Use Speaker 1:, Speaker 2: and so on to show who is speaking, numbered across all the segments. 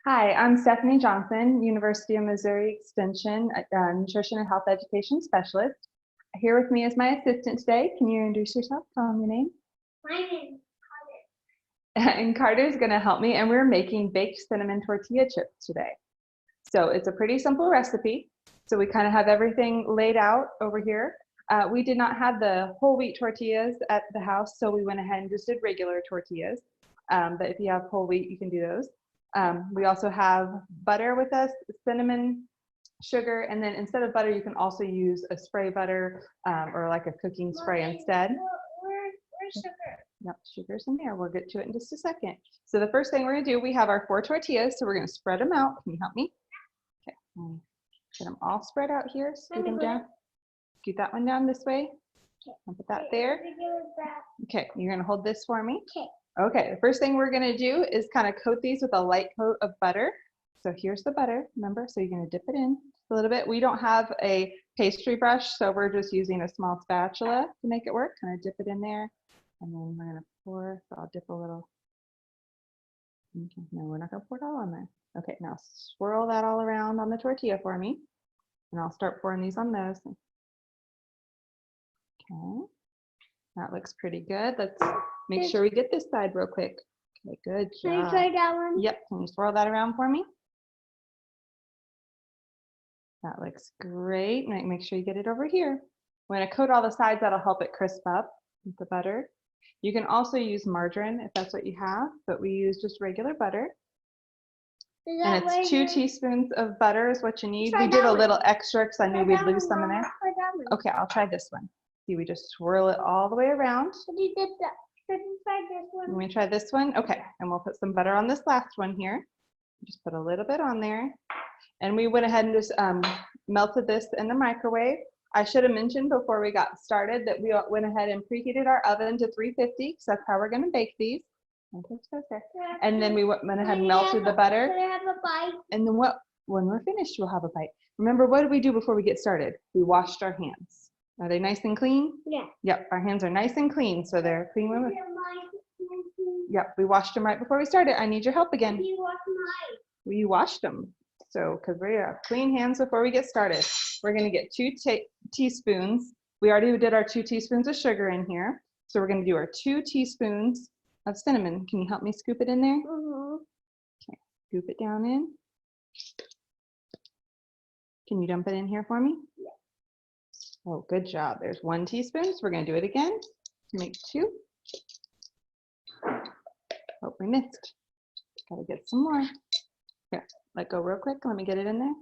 Speaker 1: Hi, I'm Stephanie Johnson, University of Missouri Extension Nutrition and Health Education Specialist. Here with me is my assistant today. Can you introduce yourself? Tell them your name.
Speaker 2: My name is Carter.
Speaker 1: And Carter's going to help me, and we're making baked cinnamon tortilla chips today. So it's a pretty simple recipe. So we kind of have everything laid out over here. We did not have the whole wheat tortillas at the house, so we went ahead and just did regular tortillas. But if you have whole wheat, you can do those. We also have butter with us, cinnamon, sugar, and then instead of butter, you can also use a spray butter or like a cooking spray instead.
Speaker 2: Where's sugar?
Speaker 1: Yep, sugar's in there. We'll get to it in just a second. So the first thing we're gonna do, we have our 4 tortillas, so we're gonna spread them out. Can you help me? Okay, get them all spread out here. Scoot them down. Scoot that one down this way. I'll put that there. Okay, you're gonna hold this for me.
Speaker 2: Okay.
Speaker 1: Okay, the first thing we're gonna do is kind of coat these with a light coat of butter. So here's the butter, remember? So you're gonna dip it in a little bit. We don't have a pastry brush, so we're just using a small spatula to make it work. Kind of dip it in there, and then we're gonna pour, so I'll dip a little. Okay, no, we're not gonna pour it all on there. Okay, now swirl that all around on the tortilla for me, and I'll start pouring these on those. Okay, that looks pretty good. Let's make sure we get this side real quick. Okay, good job.
Speaker 2: Can I try that one?
Speaker 1: Yep, can you swirl that around for me? That looks great. Make sure you get it over here. We're gonna coat all the sides, that'll help it crisp up with the butter. You can also use margarine if that's what you have, but we use just regular butter. And it's 2 teaspoons of butter is what you need. We did a little extra because I knew we'd lose some in there. Okay, I'll try this one. See, we just swirl it all the way around.
Speaker 2: You did that. Can you try this one?
Speaker 1: Let me try this one. Okay, and we'll put some butter on this last one here. Just put a little bit on there. And we went ahead and just melted this in the microwave. I should have mentioned before we got started that we went ahead and preheated our oven to 350 because that's how we're going to bake these. And then we went ahead and melted the butter.
Speaker 2: Can I have a bite?
Speaker 1: And then when we're finished, we'll have a bite. Remember, what did we do before we get started? We washed our hands. Are they nice and clean?
Speaker 2: Yeah.
Speaker 1: Yep, our hands are nice and clean, so they're clean. Yep, we washed them right before we started. I need your help again.
Speaker 2: You wash mine.
Speaker 1: We washed them. So, because we have clean hands before we get started. We're going to get 2 teaspoons. We already did our 2 teaspoons of sugar in here. So we're going to do our 2 teaspoons of cinnamon. Can you help me scoop it in there?
Speaker 2: Mm-hmm.
Speaker 1: Okay, scoop it down in. Can you dump it in here for me?
Speaker 2: Yeah.
Speaker 1: Oh, good job. There's 1 teaspoon. So we're going to do it again to make 2. Oh, we missed. Got to get some more. Here, let go real quick. Let me get it in there.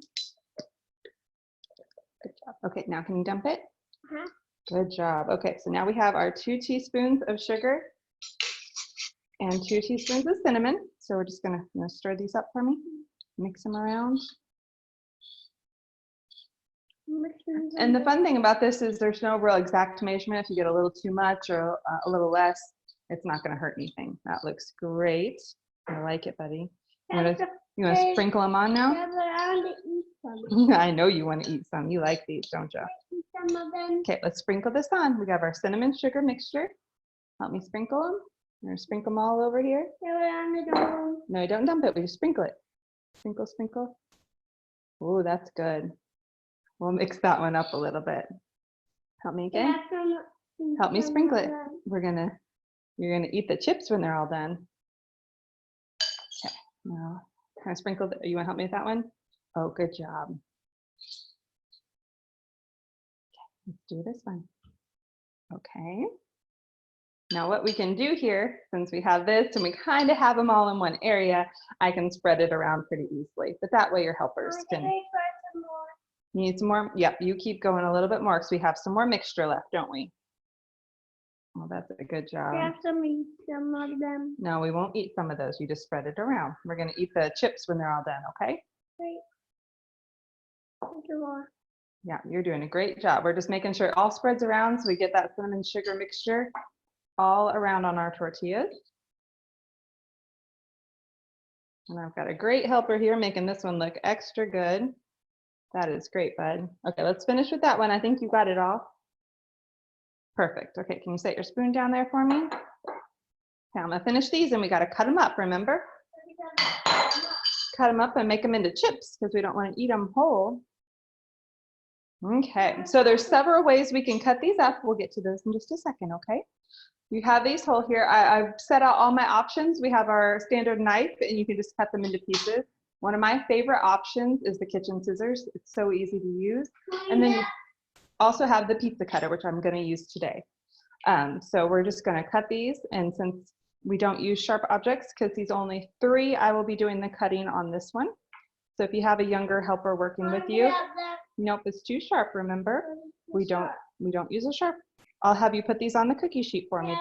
Speaker 1: Good job. Okay, now can you dump it?
Speaker 2: Uh-huh.
Speaker 1: Good job. Okay, so now we have our 2 teaspoons of sugar and 2 teaspoons of cinnamon. So we're just gonna stir these up for me. Mix them around. And the fun thing about this is there's no real exact measurement. If you get a little too much or a little less, it's not gonna hurt anything. That looks great. I like it, buddy. You want to sprinkle them on now?
Speaker 2: Yeah, but I want to eat some.
Speaker 1: I know you want to eat some. You like these, don't you?
Speaker 2: Eat some of them.
Speaker 1: Okay, let's sprinkle this on. We got our cinnamon sugar mixture. Help me sprinkle them. I'm going to sprinkle them all over here.
Speaker 2: Yeah, but I want to go.
Speaker 1: No, don't dump it. We just sprinkle it. Sprinkle, sprinkle. Oh, that's good. We'll mix that one up a little bit. Help me again. Help me sprinkle it. You're gonna eat the chips when they're all done. Okay, now kind of sprinkle. You want to help me with that one? Oh, good job. Okay, let's do this one. Okay. Now what we can do here, since we have this and we kind of have them all in one area, I can spread it around pretty easily. But that way your helpers can. You need some more? Yep, you keep going a little bit more because we have some more mixture left, don't we? Well, that's a good job.
Speaker 2: Have some eat some of them.
Speaker 1: No, we won't eat some of those. You just spread it around. We're going to eat the chips when they're all done, okay?
Speaker 2: Great. Thank you, Laura.
Speaker 1: Yeah, you're doing a great job. We're just making sure it all spreads around so we get that cinnamon sugar mixture all around on our tortillas. And I've got a great helper here making this one look extra good. That is great, bud. Okay, let's finish with that one. I think you got it all. Perfect. Okay, can you set your spoon down there for me? Okay, I'm gonna finish these and we gotta cut them up, remember? Cut them up and make them into chips because we don't want to eat them whole. Okay, so there's several ways we can cut these up. We'll get to those in just a second, okay? You have these whole here. I've set out all my options. We have our standard knife and you can just cut them into pieces. One of my favorite options is the kitchen scissors. It's so easy to use. And then you also have the pizza cutter, which I'm gonna use today. So we're just gonna cut these, and since we don't use sharp objects, because these only 3, I will be doing the cutting on this one. So if you have a younger helper working with you, nope, it's too sharp, remember? We don't use a sharp. I'll have you put these on the cookie sheet for me.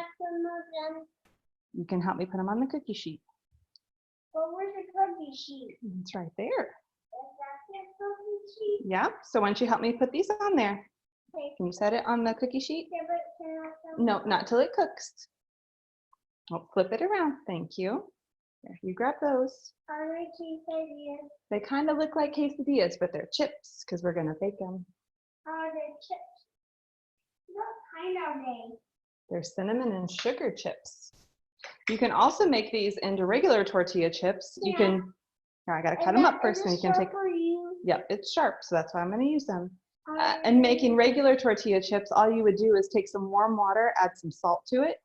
Speaker 1: You can help me put them on the cookie sheet.
Speaker 2: Well, where's the cookie sheet?
Speaker 1: It's right there.
Speaker 2: Is that the cookie sheet?
Speaker 1: Yeah, so why don't you help me put these on there?
Speaker 2: Okay.
Speaker 1: Can you set it on the cookie sheet?
Speaker 2: Yeah, but can I tell
Speaker 1: No, not till it cooks. I'll flip it around, thank you. There, you grab those.
Speaker 2: Are they quesadillas?
Speaker 1: They kind of look like quesadillas, but they're chips because we're gonna bake them.
Speaker 2: Are they chips? What kind are they?
Speaker 1: They're cinnamon and sugar chips. You can also make these into regular tortilla chips. You can, now I gotta cut them up first and you can take, yep, it's sharp, so that's why I'm gonna use them. And making regular tortilla chips, all you would do is take some warm water, add some salt to it,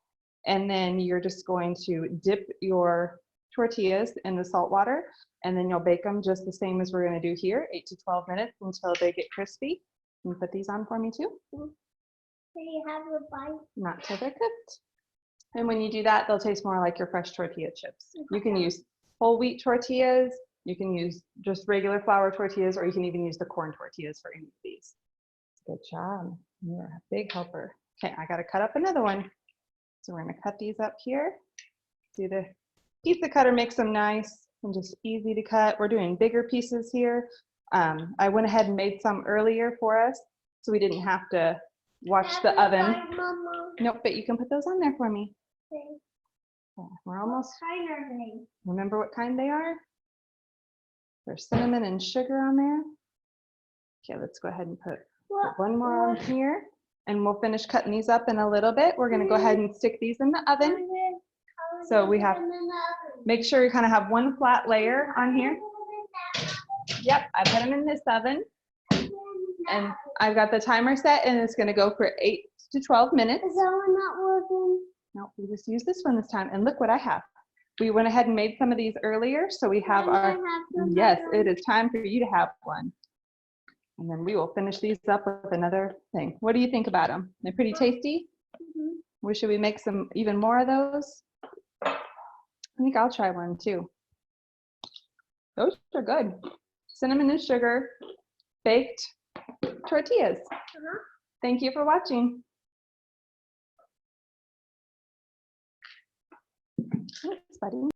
Speaker 1: and then you're just going to dip your tortillas in the salt water, and then you'll bake them just the same as we're gonna do here, 8 to 12 minutes until they get crispy. Can you put these on for me too?
Speaker 2: Do you have a bite?
Speaker 1: Not till they're cooked. And when you do that, they'll taste more like your fresh tortilla chips. You can use whole wheat tortillas, you can use just regular flour tortillas, or you can even use the corn tortillas for any of these. Good job. You're a big helper. Okay, I gotta cut up another one. So we're gonna cut these up here. See, the pizza cutter makes them nice and just easy to cut. We're doing bigger pieces here. I went ahead and made some earlier for us, so we didn't have to watch the oven.
Speaker 2: Mama.
Speaker 1: Nope, but you can put those on there for me.
Speaker 2: Okay.
Speaker 1: Okay, we're almost,
Speaker 2: What kind are they?
Speaker 1: remember what kind they are? There's cinnamon and sugar on there. Okay, let's go ahead and put one more on here, and we'll finish cutting these up in a little bit. We're gonna go ahead and stick these in the oven. So we have, make sure you kind of have one flat layer on here. Yep, I put them in this oven, and I've got the timer set, and it's gonna go for 8 to 12 minutes.
Speaker 2: Is that one not working?
Speaker 1: No, we just use this one this time, and look what I have. We went ahead and made some of these earlier, so we have our, yes, it is time for you to have one. And then we will finish these up with another thing. What do you think about them? They're pretty tasty? Should we make some even more of those? I think I'll try one too. Those are good. Cinnamon and sugar baked tortillas. Thank you for watching. Thanks, buddy.